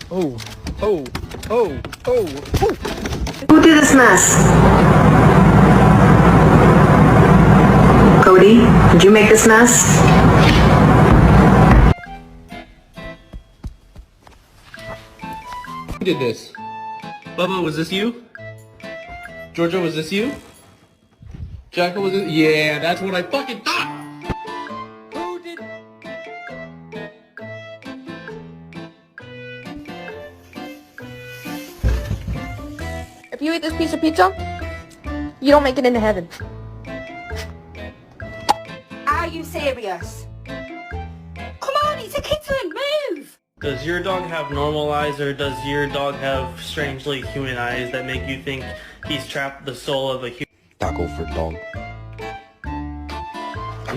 Oh, oh, oh, oh, oh. Who did this mess? Cody, did you make this mess? Who did this? Bubba, was this you? Georgia, was this you? Jacka, was it? Yeah, that's what I fucking thought! Who did... If you eat this piece of pizza, you don't make it into heaven. Are you serious? Come on, it's a kitten, move! Does your dog have normal eyes, or does your dog have strangely human eyes that make you think he's trapped the soul of a human? Taco for dog.